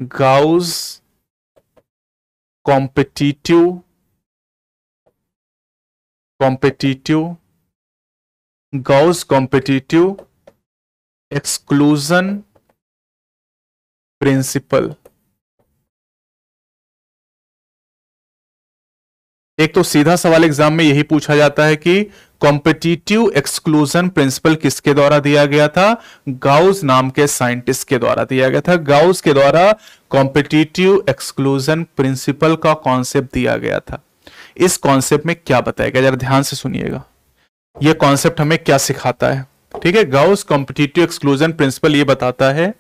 Gauss competitive Gauss competitive exclusion principle. एक तो सीधा सवाल एग्जाम में यही पूछा जाता है कि कॉम्पिटिटिव एक्सक्लूजन प्रिंसिपल किसके द्वारा दिया गया था? गाउस नाम के साइंटिस्ट के द्वारा दिया गया था। गाउस के द्वारा कॉम्पिटिटिव एक्सक्लूजन प्रिंसिपल का कॉन्सेप्ट दिया गया था। इस कॉन्सेप्ट में क्या बताएगा, जरा ध्यान से सुनिएगा। यह कॉन्सेप्ट हमें क्या सिखाता है? ठीक है, गाउस कॉम्पिटिटिव एक्सक्लूजन प्रिंसिपल यह बताता है,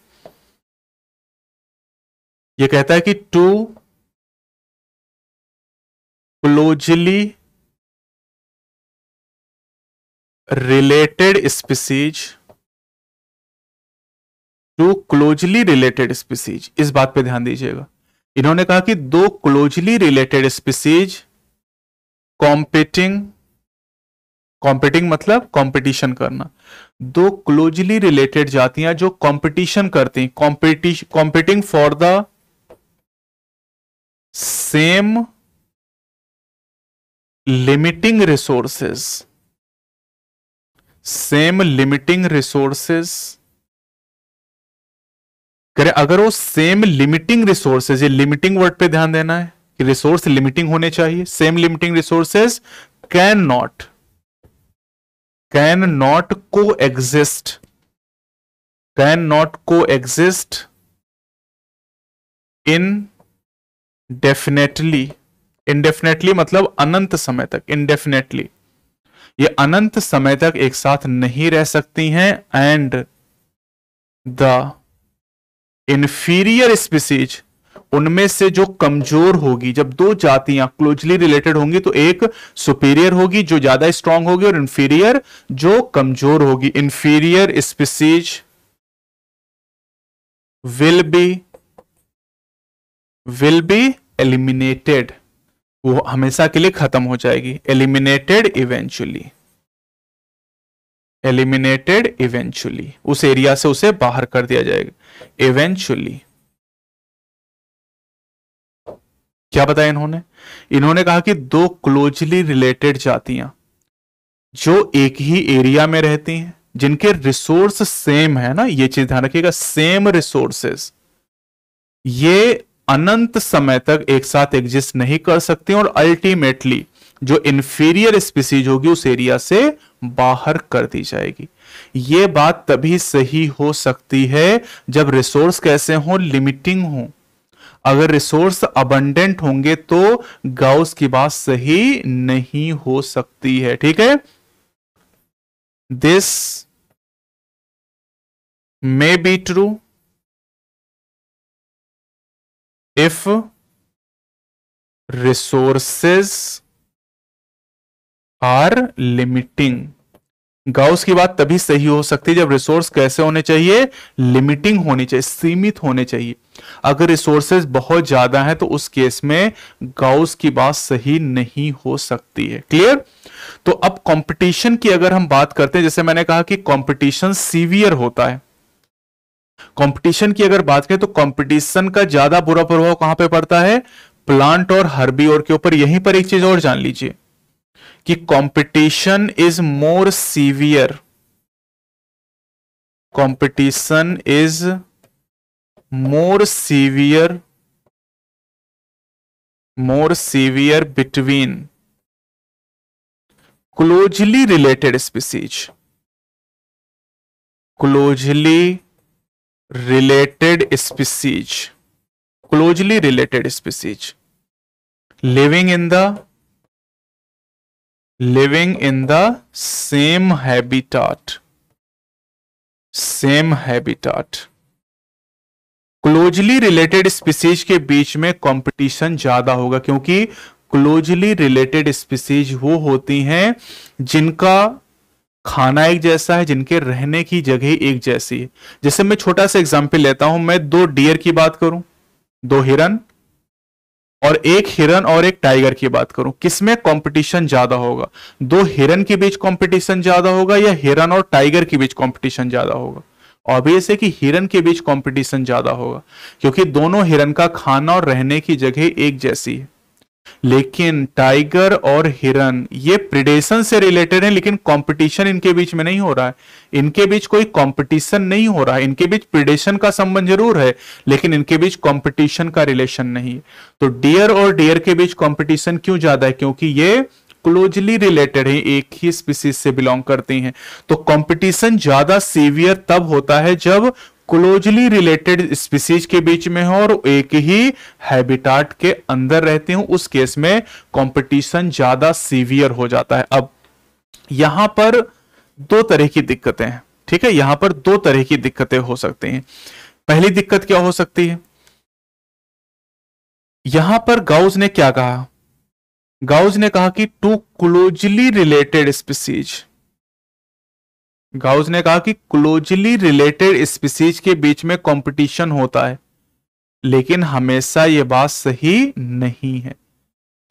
यह कहता है कि two closely related species, two closely related species, इस बात पे ध्यान दीजिएगा। इन्होंने कहा कि दो क्लोजली रिलेटेड स्पीसीज कॉम्पिटिंग मतलब कंपटीशन करना। दो क्लोजली रिलेटेड जातियां जो कंपटीशन करती, competing for the same limiting resources, same limiting resources करें। अगर वो सेम लिमिटिंग रिसोर्सेज, ये लिमिटिंग वर्ड पे ध्यान देना है कि रिसोर्स लिमिटिंग होने चाहिए। Same limiting resources can not coexist indefinitely मतलब अनंत समय तक, इंडेफिनेटली ये अनंत समय तक एक साथ नहीं रह सकती हैं। एंड द इंफीरियर स्पीसीज, उनमें से जो कमजोर होगी, जब दो जातियां क्लोजली रिलेटेड होंगी तो एक सुपीरियर होगी जो ज्यादा स्ट्रांग होगी और इंफीरियर जो कमजोर होगी। Inferior species will be eliminated, वो हमेशा के लिए खत्म हो जाएगी। एलिमिनेटेड इवेंचुअली, उस एरिया से उसे बाहर कर दिया जाएगा। इवेंचुअली क्या बताया इन्होंने कहा कि दो क्लोजली रिलेटेड जातियां जो एक ही एरिया में रहती हैं, जिनके रिसोर्स सेम है ना, ये चीज ध्यान रखिएगा, सेम रिसोर्सेस, ये अनंत समय तक एक साथ एग्जिस्ट नहीं कर सकती और अल्टीमेटली जो इंफीरियर स्पीसीज होगी उस एरिया से बाहर कर दी जाएगी। यह बात तभी सही हो सकती है जब रिसोर्स कैसे हो, लिमिटिंग हो। अगर रिसोर्स अबंडेंट होंगे तो गाउस की बात सही नहीं हो सकती है। ठीक है, this may be true if resources are limiting। Gauss की बात तभी सही हो सकती है जब रिसोर्स कैसे होने चाहिए, लिमिटिंग होनी चाहिए, सीमित होने चाहिए। अगर रिसोर्सेज बहुत ज्यादा है तो उस केस में गाउस की बात सही नहीं हो सकती है। क्लियर? तो अब कंपटीशन की अगर हम बात करते हैं, जैसे मैंने कहा कि कंपटीशन सीवियर होता है। कंपटीशन की अगर बात करें तो कंपटीशन का ज्यादा बुरा प्रभाव कहां पे पड़ता है, प्लांट और हर्बीवोर के ऊपर। यहीं पर एक चीज और जान लीजिए कि competition is more severe, competition is more severe between closely related species, closely related species living in the same habitat। Closely related species के बीच में कंपटीशन ज्यादा होगा, क्योंकि क्लोजली रिलेटेड स्पीसीज वो होती हैं जिनका खाना एक जैसा है, जिनके रहने की जगह एक जैसी है। जैसे मैं छोटा सा एग्जांपल लेता हूं, मैं दो डियर की बात करूं, दो हिरन, और एक हिरन और एक टाइगर की बात करूं, किसमें कंपटीशन ज्यादा होगा? दो हिरन के बीच कंपटीशन ज्यादा होगा या हिरन और टाइगर के बीच कंपटीशन ज्यादा होगा? ऑब्वियस है कि हिरन के बीच कंपटीशन ज्यादा होगा, क्योंकि दोनों हिरन का खाना और रहने की जगह एक जैसी है। लेकिन टाइगर और हिरन ये प्रिडेशन से रिलेटेड है, लेकिन कंपटीशन इनके बीच में नहीं हो रहा है। इनके बीच कोई कंपटीशन नहीं हो रहा है, इनके बीच प्रिडेशन का संबंध जरूर है, लेकिन इनके बीच कंपटीशन का रिलेशन नहीं है। तो डियर और डियर के बीच कंपटीशन क्यों ज्यादा है? क्योंकि ये क्लोजली रिलेटेड है, एक ही स्पीसीज से बिलोंग करती हैं। तो कंपटीशन ज्यादा सीवियर तब होता है जब क्लोजली रिलेटेड स्पीसीज के बीच में हो और एक ही हैबिटाट के अंदर रहते हो, उस केस में कंपटीशन ज्यादा सीवियर हो जाता है। अब यहां पर दो तरह की दिक्कतें हैं, ठीक है, यहां पर दो तरह की दिक्कतें हो सकती हैं। पहली दिक्कत क्या हो सकती है? यहां पर गाउस ने क्या कहा? गाउस ने कहा कि two closely related species, Gause ने कहा कि क्लोजली रिलेटेड स्पीसीज के बीच में कंपटीशन होता है, लेकिन हमेशा यह बात सही नहीं है।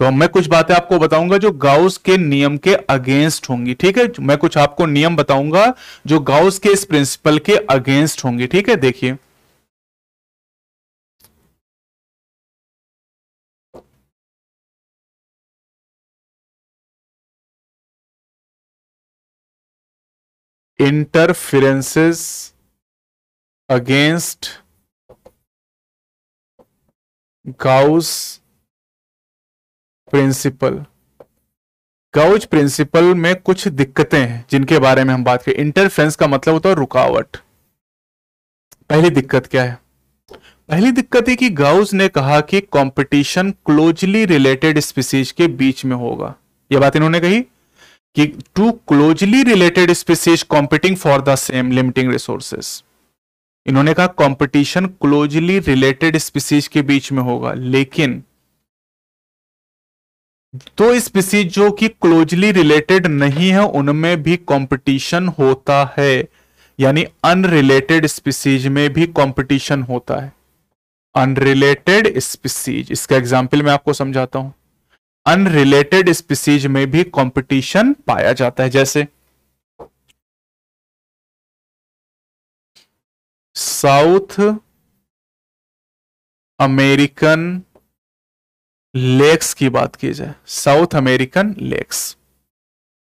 तो मैं कुछ बातें आपको बताऊंगा जो गाउस के नियम के अगेंस्ट होंगी, ठीक है। मैं कुछ आपको नियम बताऊंगा जो गाउस के इस प्रिंसिपल के अगेंस्ट होंगी, ठीक है। देखिए, interferences against Gause principle. Gause principle में कुछ दिक्कतें हैं जिनके बारे में हम बात करें। इंटरफेरेंस का मतलब होता है रुकावट। पहली दिक्कत क्या है? पहली दिक्कत है कि गाउस ने कहा कि कंपटीशन क्लोजली रिलेटेड स्पीसीज के बीच में होगा। यह बात इन्होंने कही कि two closely related species competing for the same limiting resources. इन्होंने कहा कंपटीशन क्लोजली रिलेटेड स्पीसीज के बीच में होगा, लेकिन तो स्पीसीज जो कि क्लोजली रिलेटेड नहीं है उनमें भी कंपटीशन होता है, यानी अनरिलेटेड स्पीसीज में भी कंपटीशन होता है। अनरिलेटेड स्पीसीज, इसका एग्जांपल मैं आपको समझाता हूं। अनरिलेटेड स्पीसीज में भी कंपटीशन पाया जाता है, जैसे साउथ अमेरिकन लेक्स की बात की जाए, साउथ अमेरिकन लेक्स,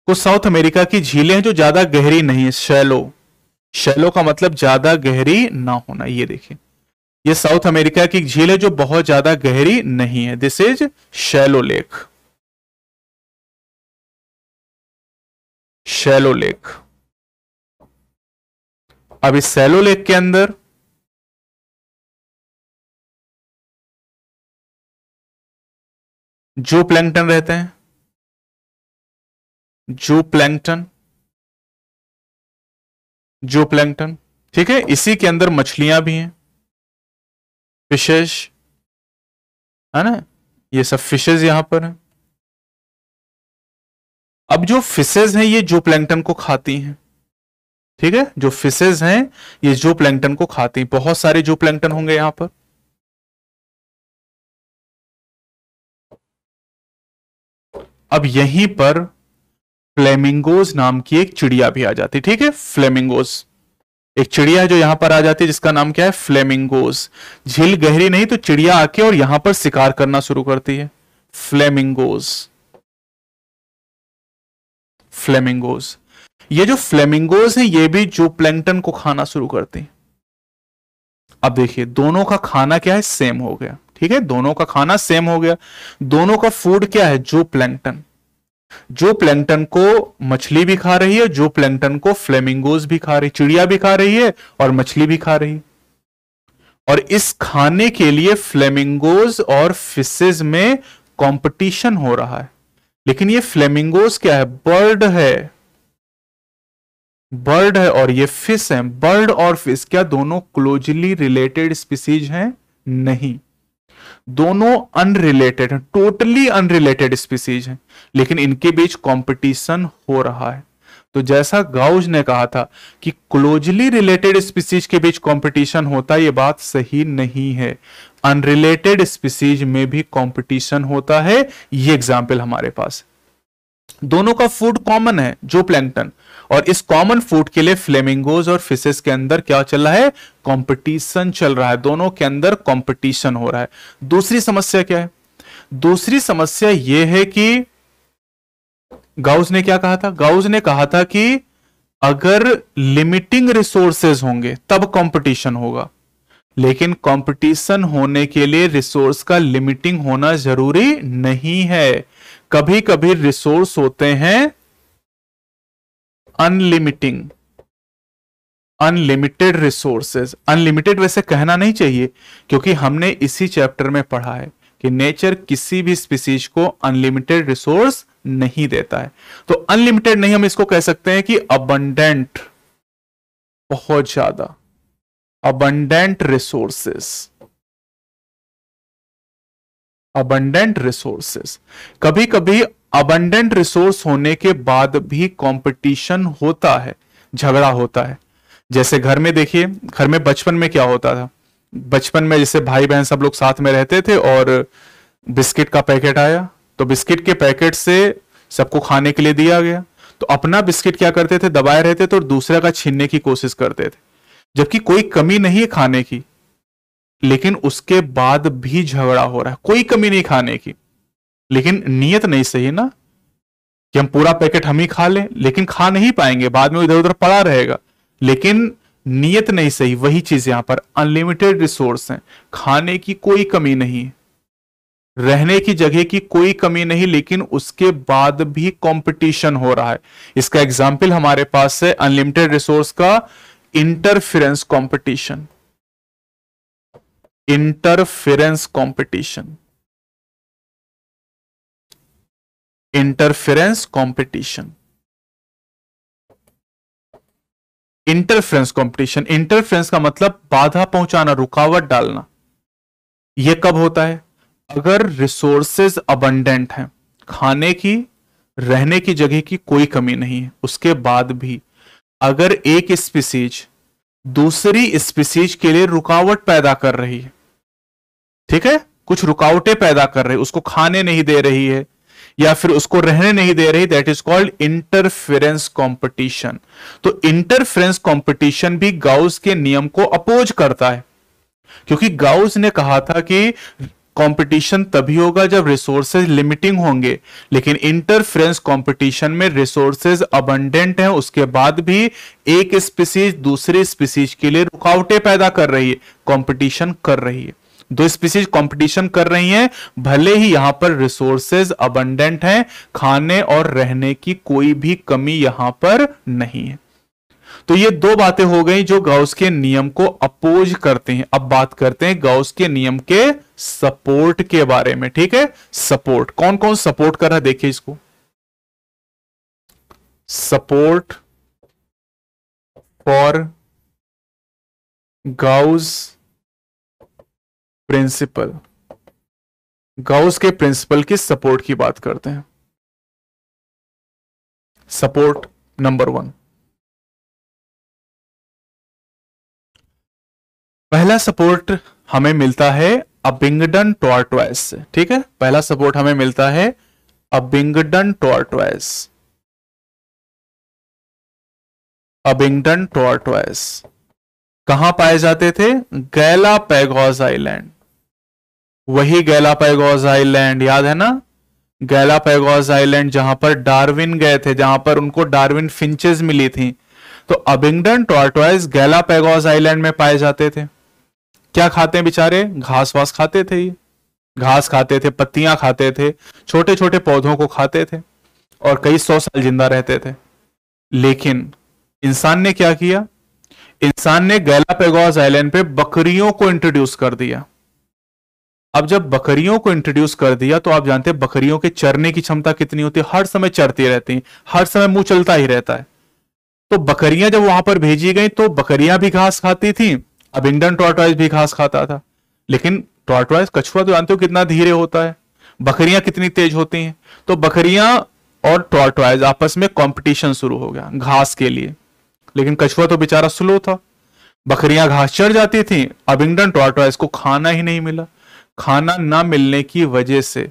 कुछ साउथ अमेरिका की झीलें हैं जो ज्यादा गहरी नहीं है, शैलो। शैलो का मतलब ज्यादा गहरी ना होना। ये देखिए, ये साउथ अमेरिका की झील है जो बहुत ज्यादा गहरी नहीं है, this is shallow lake. Shallow lake. अब इस शैलो लेक के अंदर जो प्लैंकटन रहते हैं, जो प्लैंकटन, जो प्लैंकटन, ठीक है। इसी के अंदर मछलियां भी हैं, फिशेज, है ना, ये सब फिशेज यहां पर हैं। अब जो फिशेज हैं ये जो प्लैंकटन को खाती हैं, ठीक है। जो फिशेज हैं ये जो प्लैंकटन को खाती हैं, बहुत सारे जो प्लैंकटन होंगे यहां पर। अब यहीं पर फ्लेमिंगोज नाम की एक चिड़िया भी आ जाती है, ठीक है। फ्लेमिंगोज एक चिड़िया है जो यहां पर आ जाती है, जिसका नाम क्या है? फ्लेमिंगोज। झील गहरी नहीं तो चिड़िया आके और यहां पर शिकार करना शुरू करती है, फ्लेमिंगोज। फ्लेमिंगोज, ये जो फ्लेमिंगोज हैं ये भी जो प्लैंकटन को खाना शुरू करती हैं। अब देखिए, दोनों का खाना क्या है? सेम हो गया, ठीक है। दोनों का खाना सेम हो गया। दोनों का फूड क्या है? जो प्लैंकटन। जो प्लैंकटन को मछली भी खा रही है, जो प्लैंकटन को फ्लेमिंगोज भी खा रही, चिड़िया भी खा रही है और मछली भी खा रही। और इस खाने के लिए फ्लेमिंगोज और फिशेज में कंपटीशन हो रहा है। लेकिन ये फ्लेमिंगोज क्या है? बर्ड है, बर्ड है, और ये फिश है। बर्ड और फिश क्या दोनों क्लोजली रिलेटेड स्पीसीज हैं? नहीं, दोनों अनरिलेटेड हैं, टोटली अनरिलेटेड स्पीसीज हैं, लेकिन इनके बीच कंपटीशन हो रहा है। तो जैसा गाउस ने कहा था कि क्लोजली रिलेटेड स्पीसीज के बीच कंपटीशन होता है, यह बात सही नहीं है। अनरिलेटेड स्पीसीज में भी कंपटीशन होता है। ये एग्जाम्पल हमारे पास, दोनों का फूड कॉमन है, जो प्लैंकटन, और इस कॉमन फूड के लिए फ्लेमिंगोज और फिशेस के अंदर क्या चल रहा है, कंपटीशन चल रहा है, दोनों के अंदर कंपटीशन हो रहा है। दूसरी समस्या क्या है, दूसरी समस्या यह है कि गाउस ने क्या कहा था, गाउस ने कहा था कि अगर लिमिटिंग रिसोर्सेज होंगे तब कंपटीशन होगा, लेकिन कंपटीशन होने के लिए रिसोर्स का लिमिटिंग होना जरूरी नहीं है। कभी कभी रिसोर्स होते हैं अनलिमिटिंग, अनलिमिटेड रिसोर्सेज। अनलिमिटेड वैसे कहना नहीं चाहिए, क्योंकि हमने इसी चैप्टर में पढ़ा है कि नेचर किसी भी स्पीसीज को अनलिमिटेड रिसोर्स नहीं देता है। तो अनलिमिटेड नहीं, हम इसको कह सकते हैं कि अबंडेंट, बहुत ज्यादा अबंडेंट रिसोर्सेस, अबंडेंट रिसोर्सेस। कभी कभी अबंडेंट रिसोर्स होने के बाद भी कंपटीशन होता है, झगड़ा होता है। जैसे घर में देखिए, घर में बचपन में क्या होता था, बचपन में जैसे भाई बहन सब लोग साथ में रहते थे और बिस्किट का पैकेट आया, तो बिस्किट के पैकेट से सबको खाने के लिए दिया गया, तो अपना बिस्किट क्या करते थे, दबाए रहते थे और दूसरे का छीनने की कोशिश करते थे, जबकि कोई कमी नहीं है खाने की, लेकिन उसके बाद भी झगड़ा हो रहा है। कोई कमी नहीं खाने की, लेकिन नीयत नहीं सही ना, कि हम पूरा पैकेट हम ही खा लें, लेकिन खा नहीं पाएंगे, बाद में इधर उधर पड़ा रहेगा, लेकिन नीयत नहीं सही। वही चीज यहां पर अनलिमिटेड रिसोर्स है, खाने की कोई कमी नहीं, रहने की जगह की कोई कमी नहीं, लेकिन उसके बाद भी कंपटीशन हो रहा है। इसका एग्जाम्पल हमारे पास है अनलिमिटेड रिसोर्स का, interference competition, interference competition, interference competition, interference competition. Interference का मतलब बाधा पहुंचाना, रुकावट डालना। यह कब होता है, अगर रिसोर्सेज अबंडेंट हैं, खाने की, रहने की जगह की कोई कमी नहीं है, उसके बाद भी अगर एक स्पीसीज दूसरी स्पीसीज के लिए रुकावट पैदा कर रही है, ठीक है, कुछ रुकावटें पैदा कर रही है, उसको खाने नहीं दे रही है या फिर उसको रहने नहीं दे रही, that is called interference competition. तो इंटरफेरेंस कंपटीशन भी गाउस के नियम को अपोज करता है, क्योंकि गाउस ने कहा था कि कंपटीशन तभी होगा जब रिसोर्सेज लिमिटिंग होंगे, लेकिन इंटरफेरेंस कंपटीशन में रिसोर्सेज अबंडेंट हैं, उसके बाद भी एक स्पीसीज दूसरे स्पीसीज के लिए रुकावटें पैदा कर रही है, कंपटीशन कर रही है। दो स्पीसीज कंपटीशन कर रही हैं, भले ही यहां पर रिसोर्सेज अबंडेंट हैं, खाने और रहने की कोई भी कमी यहां पर नहीं है। तो ये दो बातें हो गई जो गाउस के नियम को अपोज करते हैं। अब बात करते हैं गाउस के नियम के सपोर्ट के बारे में, ठीक है। सपोर्ट, कौन कौन सपोर्ट कर रहा है, देखिए इसको, support for Gause principle. Gause के प्रिंसिपल की सपोर्ट की बात करते हैं। सपोर्ट नंबर 1, पहला सपोर्ट हमें मिलता है अबिंगडन टॉर्टोइस से, ठीक है। पहला सपोर्ट हमें मिलता है अबिंगडन टॉर्टोइस, अबिंगडन टॉर्टोइस। कहां पाए जाते थे, गैलापैगोस आइलैंड, वही गैलापैगोस आइलैंड याद है ना, गैलापैगोस आइलैंड जहां पर डार्विन गए थे, जहां पर उनको डार्विन फिंचेस मिली थी। तो अबिंगडन टॉर्टोइस गैलापैगोस आइलैंड में पाए जाते थे। क्या खाते हैं बेचारे, घास वास खाते थे, ये घास खाते थे, पत्तियां खाते थे, छोटे छोटे पौधों को खाते थे और कई 100 साल जिंदा रहते थे। लेकिन इंसान ने क्या किया, इंसान ने गैलापैगोस आइलैंड पे बकरियों को इंट्रोड्यूस कर दिया। अब जब बकरियों को इंट्रोड्यूस कर दिया तो आप जानते हैं बकरियों के चरने की क्षमता कितनी होती है, हर समय चरती रहती हैं, हर समय मुंह चलता ही रहता है। तो बकरियां जब वहां पर भेजी गई तो बकरियां भी घास खाती थी, अबिंगडन टॉर्टोइस भी घास खाता था। लेकिन टॉर्टोइस, कछुआ तो जानते हो कितना धीरे होता है, बकरियां कितनी तेज होती हैं। तो बकरियां और टॉर्टोइस आपस में कंपटीशन शुरू हो गया घास के लिए। लेकिन कछुआ तो बेचारा स्लो था, बकरियां घास चढ़ जाती थी, अबिंगडन टॉर्टोइस को खाना ही नहीं मिला। खाना ना मिलने की वजह से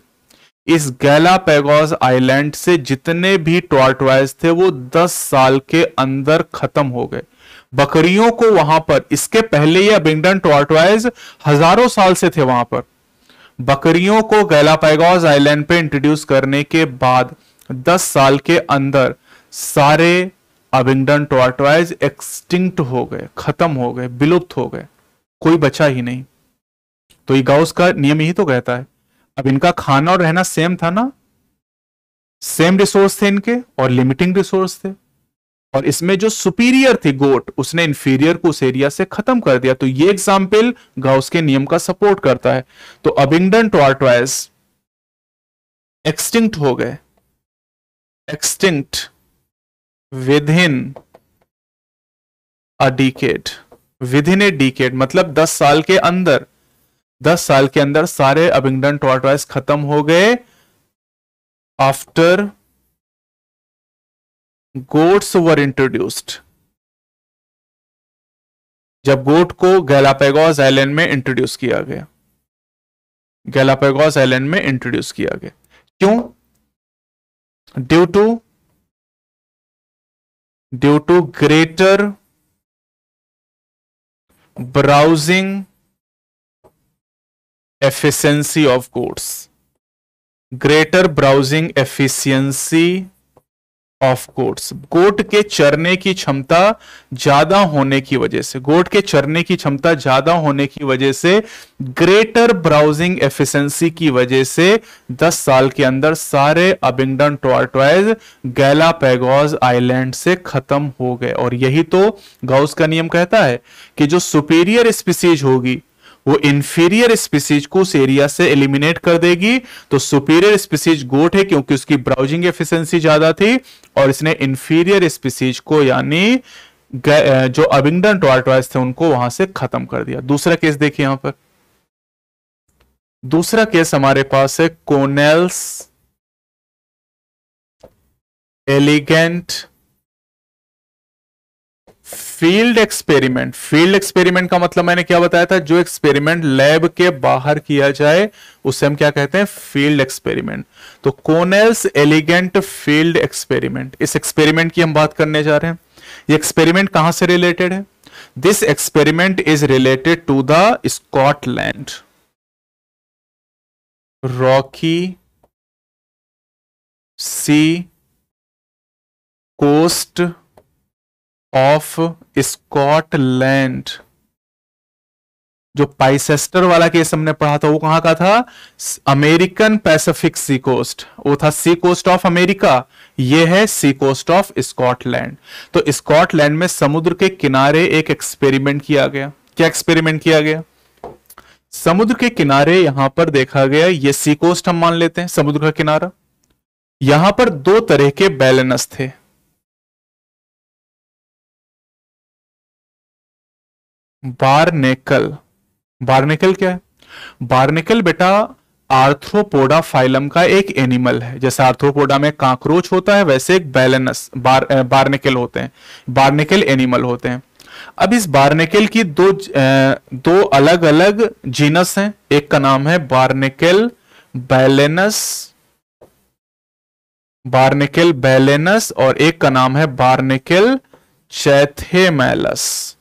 इस गैलापागोस आइलैंड से जितने भी टॉर्टॉइज थे वो 10 साल के अंदर खत्म हो गए। बकरियों को वहां पर, इसके पहले ये अबिंगडन टॉर्टॉइज हजारों साल से थे वहां पर, बकरियों को गैलापागोस आइलैंड पे इंट्रोड्यूस करने के बाद 10 साल के अंदर सारे अबिंगडन टॉर्टॉइज एक्सटिंक्ट हो गए, खत्म हो गए, विलुप्त हो गए, कोई बचा ही नहीं। तो ये गाउस का नियम यही तो कहता है। अब इनका खाना और रहना सेम था ना, सेम रिसोर्स थे इनके और लिमिटिंग रिसोर्स थे, और इसमें जो सुपीरियर थी गोट, उसने इंफीरियर को उस एरिया से खत्म कर दिया। तो ये एग्जाम्पल गाउस के नियम का सपोर्ट करता है। तो अबिंगडन टॉर्टॉइज एक्सटिंक्ट हो गए, extinct with in a decade, with in a decade मतलब 10 साल के अंदर, 10 साल के अंदर सारे अबिंगडन टॉर्टॉइज खत्म हो गए। आफ्टर गोट्स वर इंट्रोड्यूस्ड, जब गोट को गैलापागोस आइलैंड में इंट्रोड्यूस किया गया, गैलापागोस आइलैंड में इंट्रोड्यूस किया गया। क्यों? Due to greater browsing efficiency of goats, greater browsing efficiency of goats, goat के चरने की क्षमता ज्यादा होने की वजह से, गोट के चरने की क्षमता ज्यादा होने की वजह से, ग्रेटर ब्राउजिंग एफिशिएंसी की वजह से 10 साल के अंदर सारे अबिंगडन टॉर्टॉइज गैलापागोस आइलैंड से खत्म हो गए। और यही तो गाउस का नियम कहता है कि जो सुपीरियर स्पीसीज होगी वो इंफीरियर स्पीसीज को उस एरिया से एलिमिनेट कर देगी। तो सुपीरियर स्पीसीज गोट है क्योंकि उसकी ब्राउजिंग एफिशिएंसी ज्यादा थी, और इसने इंफीरियर स्पीसीज को यानी जो अबिंगडन टॉर्टॉइज थे उनको वहां से खत्म कर दिया। दूसरा केस देखिए यहां पर, दूसरा केस हमारे पास है Connell's elegant field experiment. Field experiment का मतलब मैंने क्या बताया था, जो एक्सपेरिमेंट लैब के बाहर किया जाए उसे हम क्या कहते हैं, फील्ड एक्सपेरिमेंट। तो कोनेल्स एलिगेंट फील्ड एक्सपेरिमेंट, इस एक्सपेरिमेंट की हम बात करने जा रहे हैं। ये एक्सपेरिमेंट कहां से रिलेटेड है? This experiment is related to the Scotland, rocky sea coast of Scotland. जो पाइसेस्टर वाला केस हमने पढ़ा था वो कहां का था? अमेरिकन पैसिफिक सी कोस्ट, वो था सी कोस्ट ऑफ अमेरिका, ये है सी कोस्ट ऑफ स्कॉटलैंड। तो स्कॉटलैंड में समुद्र के किनारे एक एक्सपेरिमेंट किया गया। क्या एक्सपेरिमेंट किया गया? समुद्र के किनारे यहां पर देखा गया, ये सी कोस्ट हम मान लेते हैं, समुद्र का किनारा। यहां पर 2 तरह के बैलेनस थे। बारनेकल, बारनेकल क्या है? बारनेकल बेटा आर्थ्रोपोडा फाइलम का एक एनिमल है। जैसे आर्थ्रोपोडा में काकरोच होता है वैसे एक बैलेनस बारनेकल होते हैं, बारनेकल एनिमल होते हैं। अब इस बारनेकल की दो अलग अलग जीनस हैं। एक का नाम है बारनेकल बैलेनस, बारनेकल बैलेनस, और एक का नाम है बारनेकल चैथेमेलस।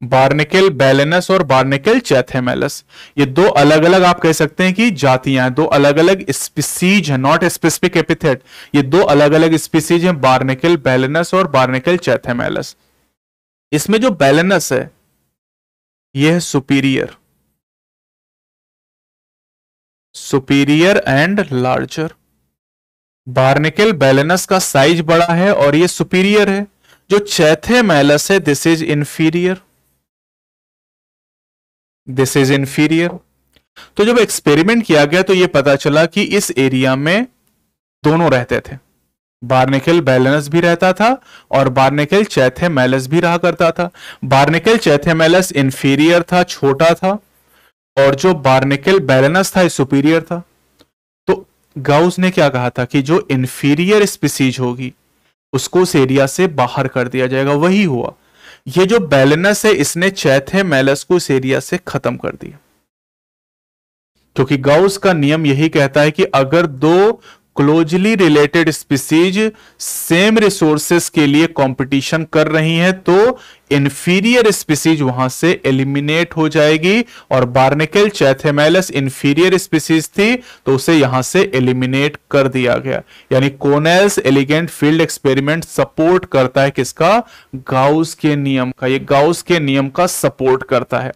बारनेकल बैलेनस और बारनेकल चैथेमेलस, ये 2 अलग अलग आप कह सकते हैं कि जातियां हैं, 2 अलग अलग स्पीसीज हैं, नॉट स्पेसिफिक एपिथेट। ये 2 अलग अलग स्पीसीज हैं, बारनेकल बैलेनस और बारनेकल चैथेमेलस। इसमें जो बैलेनस है ये है सुपीरियर, सुपीरियर एंड लार्जर। बारनेकल बैलेनस का साइज बड़ा है और ये सुपीरियर है। जो चैथेमेलस है this is inferior, this is inferior. तो जब एक्सपेरिमेंट किया गया तो यह पता चला कि इस एरिया में दोनों रहते थे, बारनेकल बैलेनस भी रहता था और बारनेकल चैथेमेलस भी रहा करता था। बारनेकल चैथेमेलस इंफीरियर था, छोटा था, और जो बारनेकल बैलेनस था सुपीरियर था। तो गाउस ने क्या कहा था कि जो इंफीरियर स्पीसीज होगी उसको उस एरिया से बाहर कर दिया जाएगा, वही हुआ। ये जो बैलेनस है इसने चैथेमेलस को इस एरिया से खत्म कर दिया। क्योंकि गाउस का नियम यही कहता है कि अगर दो closely related species same resources के लिए कंपटीशन कर रही हैं तो इंफीरियर स्पीसीज वहां से एलिमिनेट हो जाएगी, और बार्निकल चैथेमेलस इंफीरियर स्पीसीज थी तो उसे यहां से एलिमिनेट कर दिया गया। यानी कोनेल्स एलिगेंट फील्ड एक्सपेरिमेंट सपोर्ट करता है किसका? गाउस के नियम का। ये गाउस के नियम का सपोर्ट करता है।